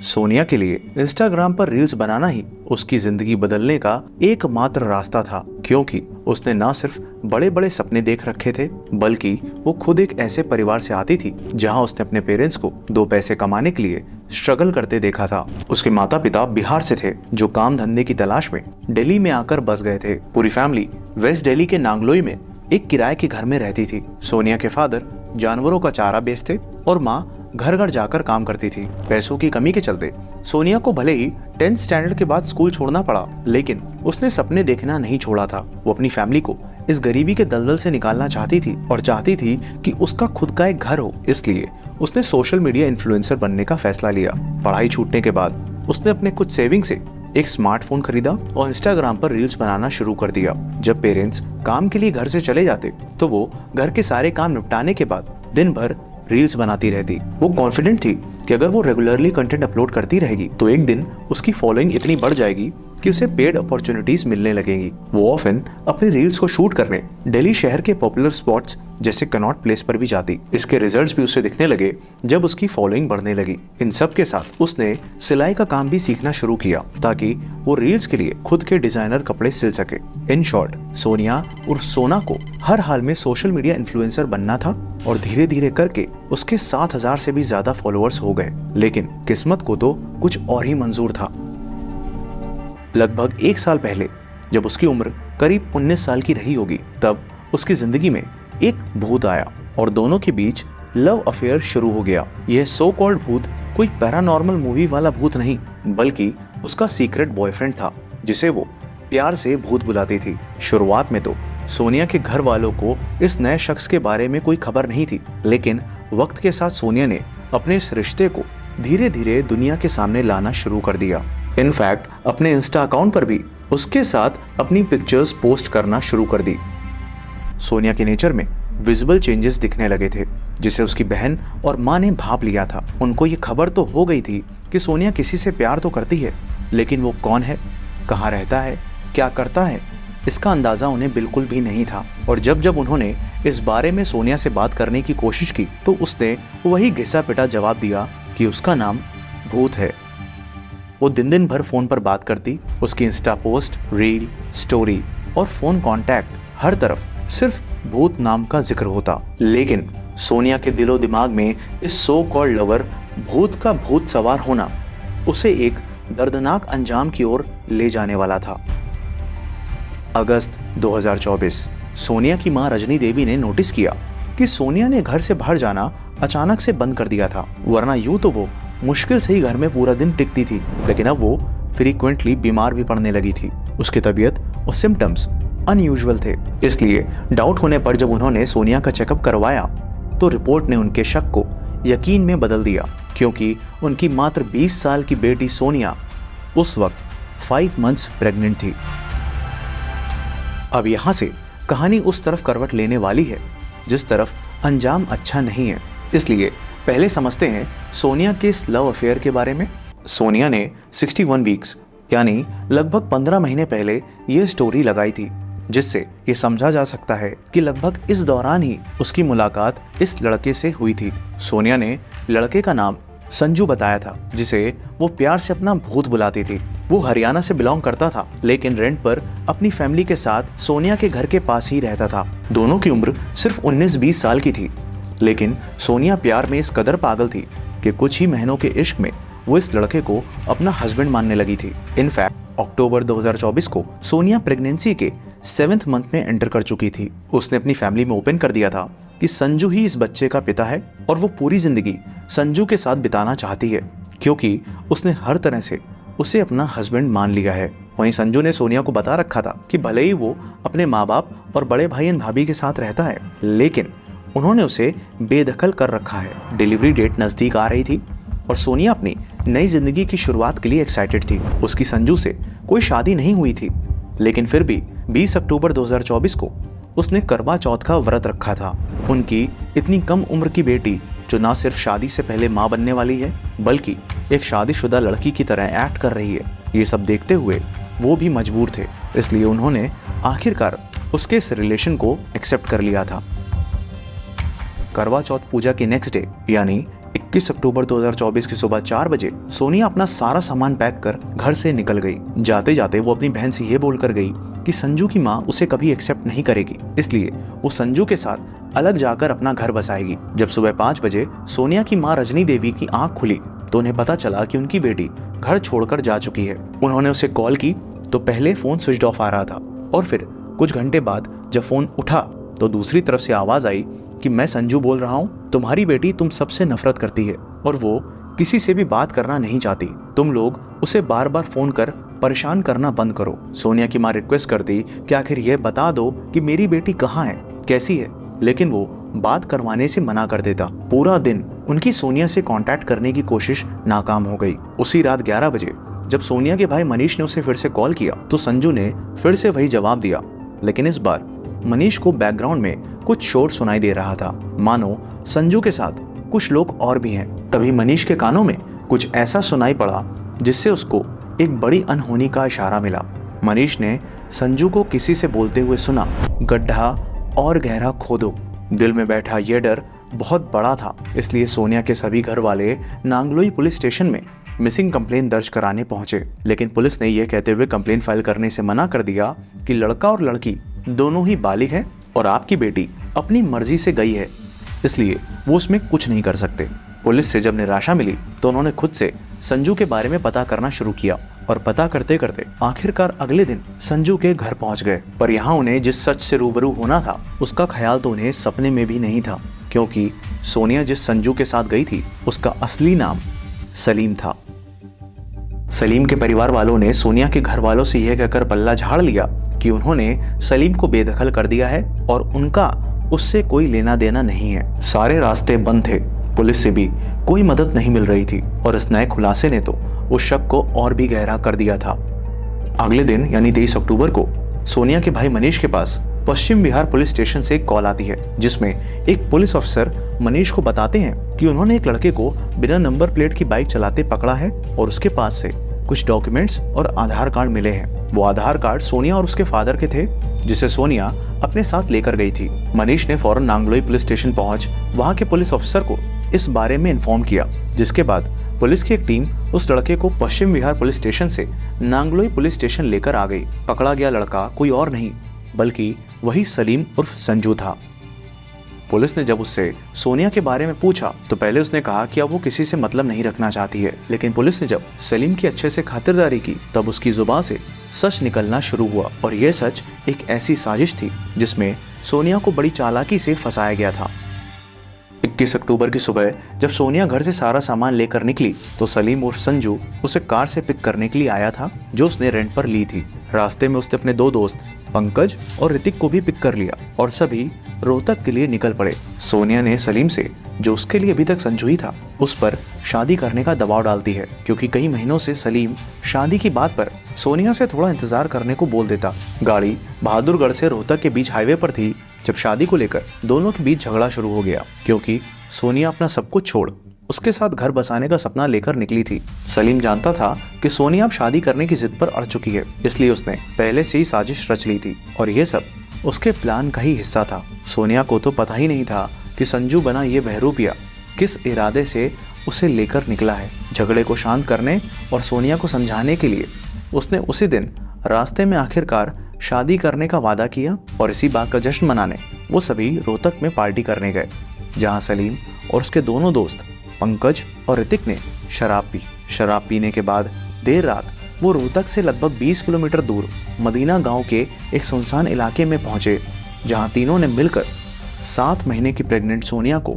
सोनिया के लिए इंस्टाग्राम पर रील्स बनाना ही उसकी जिंदगी बदलने का एकमात्र रास्ता था, क्योंकि उसने न सिर्फ बड़े बड़े सपने देख रखे थे, बल्कि वो खुद एक ऐसे परिवार से आती थी जहां उसने अपने पेरेंट्स को दो पैसे कमाने के लिए स्ट्रगल करते देखा था। उसके माता पिता बिहार से थे, जो काम धंधे की तलाश में दिल्ली में आकर बस गए थे। पूरी फैमिली वेस्ट दिल्ली के नांगलोई में एक किराए के घर में रहती थी। सोनिया के फादर जानवरों का चारा बेचते और माँ घर घर जाकर काम करती थी। पैसों की कमी के चलते सोनिया को भले ही 10th स्टैंडर्ड के बाद स्कूल छोड़ना पड़ा, लेकिन उसने सपने देखना नहीं छोड़ा था। वो अपनी फैमिली को इस गरीबी के दलदल से निकालना चाहती थी और चाहती थी कि उसका खुद का एक घर हो। इसलिए उसने सोशल मीडिया इन्फ्लुएंसर बनने का फैसला लिया। पढ़ाई छूटने के बाद उसने अपने कुछ सेविंग से एक स्मार्टफोन खरीदा और इंस्टाग्राम पर रील्स बनाना शुरू कर दिया। जब पेरेंट्स काम के लिए घर से चले जाते तो वो घर के सारे काम निपटाने के बाद दिन भर रील्स बनाती रहती। वो कॉन्फिडेंट थी कि अगर वो रेगुलरली कंटेंट अपलोड करती रहेगी तो एक दिन उसकी फॉलोइंग इतनी बढ़ जाएगी कि उसे पेड अपॉर्चुनिटीज मिलने लगेंगी। वो ऑफन अपने रील्स को शूट करने दिल्ली शहर के पॉपुलर स्पॉट्स जैसे कनॉट प्लेस पर भी जाती। इसके रिजल्ट्स भी उसे दिखने लगे जब उसकी फॉलोइंग बढ़ने लगी। इन सब के साथ उसने सिलाई का काम भी सीखना शुरू किया ताकि वो रील्स के लिए खुद के डिजाइनर कपड़े सिल सके। इन शॉर्ट, सोनिया और सोना को हर हाल में सोशल मीडिया इन्फ्लुएंसर बनना था और धीरे धीरे करके उसके 7,000 से भी ज्यादा फॉलोअर्स हो गए। लेकिन किस्मत को तो कुछ और ही मंजूर था। लगभग 1 साल पहले जब उसकी उम्र करीब 19 साल की रही होगी, तब उसकी जिंदगी में एक भूत आया और दोनों के बीच लव अफेयर शुरू हो गया। यह सो कॉल्ड भूत कोई पैरानॉर्मल मूवी वाला भूत नहीं, बल्कि उसका सीक्रेट बॉयफ्रेंड था, जिसे वो प्यार से भूत बुलाती थी। शुरुआत में तो सोनिया के घर वालों को इस नए शख्स के बारे में कोई खबर नहीं थी, लेकिन वक्त के साथ सोनिया ने अपने इस रिश्ते को धीरे धीरे दुनिया के सामने लाना शुरू कर दिया। इनफैक्ट अपने इंस्टा अकाउंट पर भी उसके साथ अपनी पिक्चर्स पोस्ट करना शुरू कर दी। सोनिया के नेचर में विजिबल चेंजेस दिखने लगे थे, जिसे उसकी बहन और माँ ने भांप लिया था। उनको ये खबर तो हो गई थी कि सोनिया किसी से प्यार तो करती है, लेकिन वो कौन है, कहाँ रहता है, क्या करता है, इसका अंदाजा उन्हें बिल्कुल भी नहीं था। और जब जब उन्होंने इस बारे में सोनिया से बात करने की कोशिश की तो उसने वही घिसा पिटा जवाब दिया कि उसका नाम भूत है। वो दिन दिन भर फोन पर बात करती, उसकी इंस्टा पोस्ट, रील, स्टोरी और फोन कांटेक्ट हर तरफ सिर्फ भूत नाम का जिक्र होता। लेकिन सोनिया के दिलो दिमाग में इस सो कॉल्ड लवर भूत का भूत सवार होना उसे एक दर्दनाक अंजाम की ओर ले जाने वाला था। अगस्त 2024, सोनिया की मां रजनी देवी ने नोटिस किया कि सोनिया ने घर से बाहर जाना अचानक से बंद कर दिया था। वरना यूं तो वो मुश्किल से ही घर में पूरा दिन टिकती थी, लेकिन अब वो फ्रीक्वेंटली बीमार भी पड़ने लगी थी। उसकी तबीयत और सिम्टम्स अनयूजुअल थे। इसलिए डाउट होने पर जब उन्होंने सोनिया का चेकअप करवाया तो रिपोर्ट ने उनके शक को यकीन में बदल दिया, क्योंकि उनकी मात्र 20 साल की बेटी सोनिया उस वक्त 5 मंथ्स प्रेग्नेंट थी। अब यहाँ से कहानी उस तरफ करवट लेने वाली है जिस तरफ अंजाम अच्छा नहीं है। इसलिए पहले समझते हैं सोनिया के इस लव अफेयर के बारे में। सोनिया ने 61 वीक्स यानी लगभग 15 महीने पहले ये स्टोरी लगाई थी, जिससे ये समझा जा सकता है कि लगभग इस दौरान ही उसकी मुलाकात इस लड़के से हुई थी। सोनिया ने लड़के का नाम संजू बताया था, जिसे वो प्यार से अपना भूत बुलाती थी। वो हरियाणा से बिलोंग करता था, लेकिन रेंट पर अपनी फैमिली के साथ सोनिया के घर के पास ही रहता था। दोनों की उम्र सिर्फ 19-20 साल की थी, लेकिन सोनिया प्यार में इस कदर पागल थी कि कुछ ही महीनों के इश्क में वो इस लड़के को अपना हस्बैंड मानने लगी थी। इनफैक्ट अक्टूबर 2024 को सोनिया प्रेगनेंसी के 7th मंथ में एंटर कर चुकी थी। उसने अपनी फैमिली में ओपन कर दिया था कि संजू ही इस बच्चे का पिता है और वो पूरी जिंदगी संजू के साथ बिताना चाहती है, क्योंकि उसने हर तरह से उसे अपना हस्बैंड मान लिया है। वहीं संजू ने सोनिया को बता रखा था कि भले ही वो अपने माँ बाप और बड़े भाई भाभी के साथ रहता है, लेकिन उन्होंने उसे बेदखल कर रखा है। डिलीवरी डेट नजदीक आ रही थी और सोनिया अपनी नई जिंदगी की शुरुआत के लिए एक्साइटेड थी। उसकी संजू से कोई शादी नहीं हुई थी, लेकिन फिर भी 20 अक्टूबर 2024 को उसने करवा चौथ का व्रत रखा था। उनकी इतनी कम उम्र की बेटी, जो ना सिर्फ शादी से पहले माँ बनने वाली है, बल्कि एक शादीशुदा लड़की की तरह एक्ट कर रही है, ये सब देखते हुए वो भी मजबूर थे। इसलिए उन्होंने आखिरकार उसके इस रिलेशन को एक्सेप्ट कर लिया था। करवा चौथ पूजा की नेक्स्ट डे यानी 21 अक्टूबर 2024 की सुबह 4 बजे सोनिया अपना सारा सामान पैक कर घर से निकल गई। जाते जाते वो अपनी बहन से ये बोलकर गई कि संजू की माँ उसे कभी एक्सेप्ट नहीं करेगी, इसलिए वो संजू के साथ अलग जाकर अपना घर बसाएगी। जब सुबह 5 बजे सोनिया की माँ रजनी देवी की आंख खुली तो उन्हें पता चला कि उनकी बेटी घर छोड़कर जा चुकी है। उन्होंने उसे कॉल की तो पहले फोन स्विच ऑफ आ रहा था और फिर कुछ घंटे बाद जब फोन उठा तो दूसरी तरफ से आवाज आई कि मैं संजू बोल रहा हूँ, तुम्हारी बेटी तुम सबसे नफरत करती है और वो किसी से भी बात करना नहीं चाहती। तुम लोग उसे बार बार फोन कर परेशान करना बंद करो। सोनिया की माँ रिक्वेस्ट करती कि आखिर ये बता दो कि मेरी बेटी कहाँ है, कैसी है, लेकिन वो बात करवाने से मना कर देता। पूरा दिन उनकी सोनिया से कांटेक्ट करने की कोशिश नाकाम हो गई। उसी रात 11 बजे जब सोनिया के भाई मनीष ने उसे फिर से कॉल किया तो संजू ने फिर से वही जवाब दिया, लेकिन इस बार मनीष को बैकग्राउंड में कुछ शोर सुनाई दे रहा था, मानो संजू के साथ कुछ लोग और भी हैं। तभी मनीष के कानों में कुछ ऐसा सुनाई पड़ा जिससे उसको एक बड़ी अनहोनी का इशारा मिला। मनीष ने संजू को किसी से बोलते हुए सुना, गड्ढा और गहरा खोदो। दिल में बैठा यह डर बहुत बड़ा था, इसलिए सोनिया के सभी घर वाले नांगलोई पुलिस स्टेशन में मिसिंग कंप्लेन दर्ज कराने पहुंचे, लेकिन पुलिस ने यह कहते हुए कंप्लेन फाइल करने से मना कर दिया कि लड़का और लड़की दोनों ही बालिग हैं और आपकी बेटी अपनी मर्जी से गई है, इसलिए वो उसमें कुछ नहीं कर सकते। पुलिस से जब निराशा मिली तो उन्होंने खुद से संजू के बारे में पता करना शुरू किया और पता करते करते आखिरकार अगले दिन संजू के घर पहुंच गए। पर यहाँ उन्हें जिस सच से रूबरू होना था उसका ख्याल तो उन्हें सपने में भी नहीं था, क्योंकि सोनिया जिस संजू के साथ गई थी उसका असली नाम सलीम था। सलीम के परिवार वालों ने सोनिया के घर वालों से यह कहकर पल्ला झाड़ लिया कि उन्होंने सलीम को बेदखल कर दिया है और उनका उससे कोई लेना देना नहीं है। सारे रास्ते बंद थे, पुलिस से भी कोई मदद नहीं मिल रही थी और इस नए खुलासे ने तो उस शक को और भी गहरा कर दिया था। अगले दिन यानी 23 अक्टूबर को सोनिया के भाई मनीष के पास पश्चिम बिहार पुलिस स्टेशन से एक कॉल आती है, जिसमें एक पुलिस अफसर मनीष को बताते हैं कि उन्होंने एक लड़के को बिना नंबर प्लेट की बाइक चलाते पकड़ा है और उसके पास से कुछ डॉक्यूमेंट्स और आधार कार्ड मिले हैं। वो आधार कार्ड सोनिया और उसके फादर के थे, जिसे सोनिया अपने साथ लेकर गई थी। मनीष ने फौरन नांगलोई पुलिस स्टेशन पहुंच वहां के पुलिस अफसर को इस बारे में इन्फॉर्म किया, जिसके बाद पुलिस की एक टीम उस लड़के को पश्चिम बिहार पुलिस स्टेशन से नांगलोई पुलिस स्टेशन लेकर आ गई। पकड़ा गया लड़का कोई और नहीं बल्कि वही सलीम उर्फ संजू था। पुलिस ने जब उससे सोनिया के बारे में पूछा तो पहले उसने कहा कि अब वो किसी से मतलब नहीं रखना चाहती है, लेकिन पुलिस ने जब सलीम की अच्छे से खातिरदारी की तब उसकी जुबान से सच निकलना शुरू हुआ और यह सच एक ऐसी साजिश थी जिसमें सोनिया को बड़ी चालाकी से फंसाया गया था। 21 अक्टूबर की सुबह जब सोनिया घर से सारा सामान लेकर निकली तो सलीम उर्फ संजू उसे कार से पिक करने के लिए आया था, जो उसने रेंट पर ली थी। रास्ते में उसने अपने दो दोस्त पंकज और ऋतिक को भी पिक कर लिया और सभी रोहतक के लिए निकल पड़े। सोनिया ने सलीम से, जो उसके लिए अभी तक संजू ही था, उस पर शादी करने का दबाव डालती है, क्योंकि कई महीनों से सलीम शादी की बात पर सोनिया से थोड़ा इंतजार करने को बोल देता। गाड़ी बहादुरगढ़ से रोहतक के बीच हाईवे पर थी जब शादी को लेकर दोनों के बीच झगड़ा शुरू हो गया, क्योंकि सोनिया अपना सब कुछ छोड़ उसके साथ घर बसाने का सपना लेकर निकली थी। सलीम जानता था कि सोनिया अब शादी करने की जिद पर अड़ चुकी है, इसलिए उसने पहले से ही साजिश रच ली थी और यह सब उसके प्लान का ही हिस्सा था। सोनिया को तो पता ही नहीं था कि संजू बना ये बहरूपिया किस इरादे से उसे लेकर निकला है। झगड़े को शांत करने और सोनिया को समझाने के लिए उसने उसी दिन रास्ते में आखिरकार शादी करने का वादा किया और इसी बात का जश्न मनाने वो सभी रोहतक में पार्टी करने गए, जहां सलीम और उसके दोनों दोस्त पंकज और ऋतिक ने शराब पी। शराब पीने के बाद देर रात वो रोहतक से लगभग 20 किलोमीटर दूर मदीना गांव के एक सुनसान इलाके में पहुंचे, जहां तीनों ने मिलकर 7 महीने की प्रेग्नेंट सोनिया को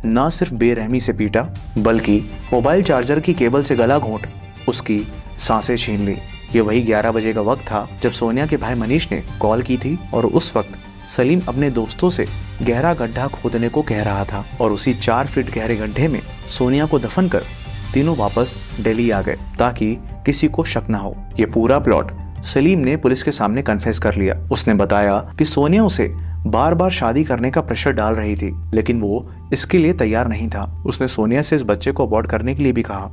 न सिर्फ बेरहमी से पीटा बल्कि मोबाइल चार्जर की केबल से गला घोंट उसकी सांसें छीन ली। ये वही 11 बजे का वक्त था जब सोनिया के भाई मनीष ने कॉल की थी और उस वक्त सलीम अपने दोस्तों से गहरा गड्ढा खोदने को कह रहा था और उसी 4 फीट गहरे गड्ढे में सोनिया को दफन कर तीनों वापस दिल्ली आ गए ताकि किसी को शक न हो। ये पूरा प्लॉट सलीम ने पुलिस के सामने कन्फेस कर लिया। उसने बताया कि सोनिया उसे बार बार शादी करने का प्रेशर डाल रही थी, लेकिन वो इसके लिए तैयार नहीं था। उसने सोनिया से इस बच्चे को अबॉर्ट करने के लिए भी कहा,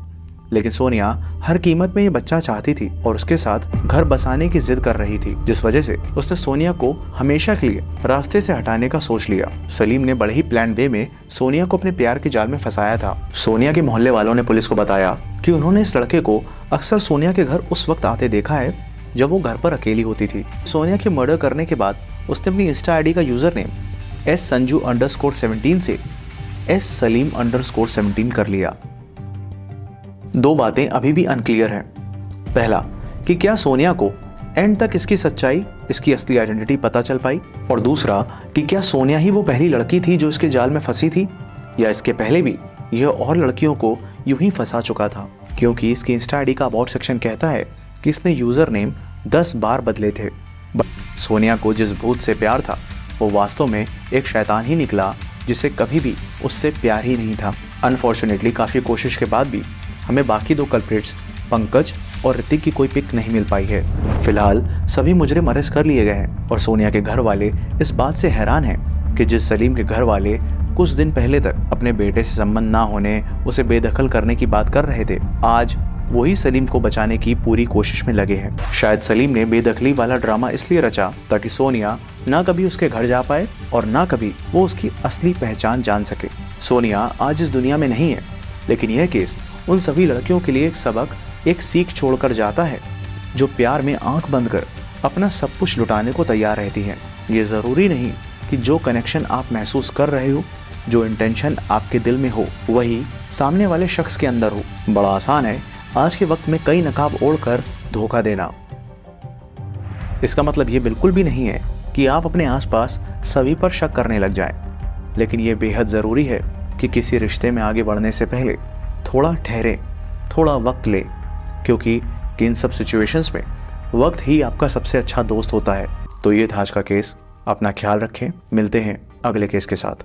लेकिन सोनिया हर कीमत में ये बच्चा चाहती थी और उसके साथ घर बसाने की जिद कर रही थी, जिस वजह से उसने सोनिया को हमेशा के लिए रास्ते से हटाने का सोच लिया। सलीम ने बड़े ही प्लान वे में सोनिया को अपने प्यार के जाल में फंसाया था। सोनिया के मोहल्ले वालों ने पुलिस को बताया कि उन्होंने इस लड़के को अक्सर सोनिया के घर उस वक्त आते देखा है जब वो घर पर अकेली होती थी। सोनिया के मर्डर करने के बाद उसने अपनी इंस्टा आईडी का यूजर नेम SSanju_17 से SSalim_17 कर लिया। दो बातें अभी भी अनक्लियर हैं। पहला कि क्या सोनिया को एंड तक इसकी सच्चाई, इसकी असली आइडेंटिटी पता चल पाई, और दूसरा कि क्या सोनिया ही वो पहली लड़की थी जो इसके जाल में फंसी थी, या इसके पहले भी यह और लड़कियों को यूं ही फंसा चुका था। क्योंकि इसकी इंस्टा आईडी का अबाउट सेक्शन कहता है कि इसने यूजर नेम 10 बार बदले थे। सोनिया को जिस भूत से प्यार था वो वास्तव में एक शैतान ही निकला जिसे कभी भी उससे प्यार ही नहीं था। अनफॉर्चुनेटली काफ़ी कोशिश के बाद भी हमें बाकी 2 कल्प्रिट्स पंकज और ऋतिक की कोई पिक नहीं मिल पाई है। फिलहाल सभी मुजरिम अरेस्ट कर लिए गए हैं और सोनिया के घर वाले इस बात से हैरान हैं कि जिस सलीम के घर वाले कुछ दिन पहले तक अपने बेटे से संबंध ना होने, उसे बेदखल करने की बात कर रहे थे, आज वही सलीम को बचाने की पूरी कोशिश में लगे हैं। शायद सलीम ने बेदखली वाला ड्रामा इसलिए रचा ताकि सोनिया ना कभी उसके घर जा पाए और ना कभी वो उसकी असली पहचान जान सके। सोनिया आज इस दुनिया में नहीं है, लेकिन यह केस उन सभी लड़कियों के लिए एक सबक, एक सीख छोड़कर जाता है जो प्यार में आंख बंद कर अपना सब कुछ लुटाने को तैयार रहती है। ये ज़रूरी नहीं कि जो कनेक्शन आप महसूस कर रहे हो, जो इंटेंशन आपके दिल में हो, वही सामने वाले शख्स के अंदर हो। बड़ा आसान है आज के वक्त में कई नकाब ओढ़कर धोखा देना। इसका मतलब ये बिल्कुल भी नहीं है कि आप अपने आसपास सभी पर शक करने लग जाएं, लेकिन ये बेहद ज़रूरी है कि किसी रिश्ते में आगे बढ़ने से पहले थोड़ा ठहरें, थोड़ा वक्त लें, क्योंकि इन सब सिचुएशंस में वक्त ही आपका सबसे अच्छा दोस्त होता है। तो ये था आज का केस। अपना ख्याल रखें, मिलते हैं अगले केस के साथ।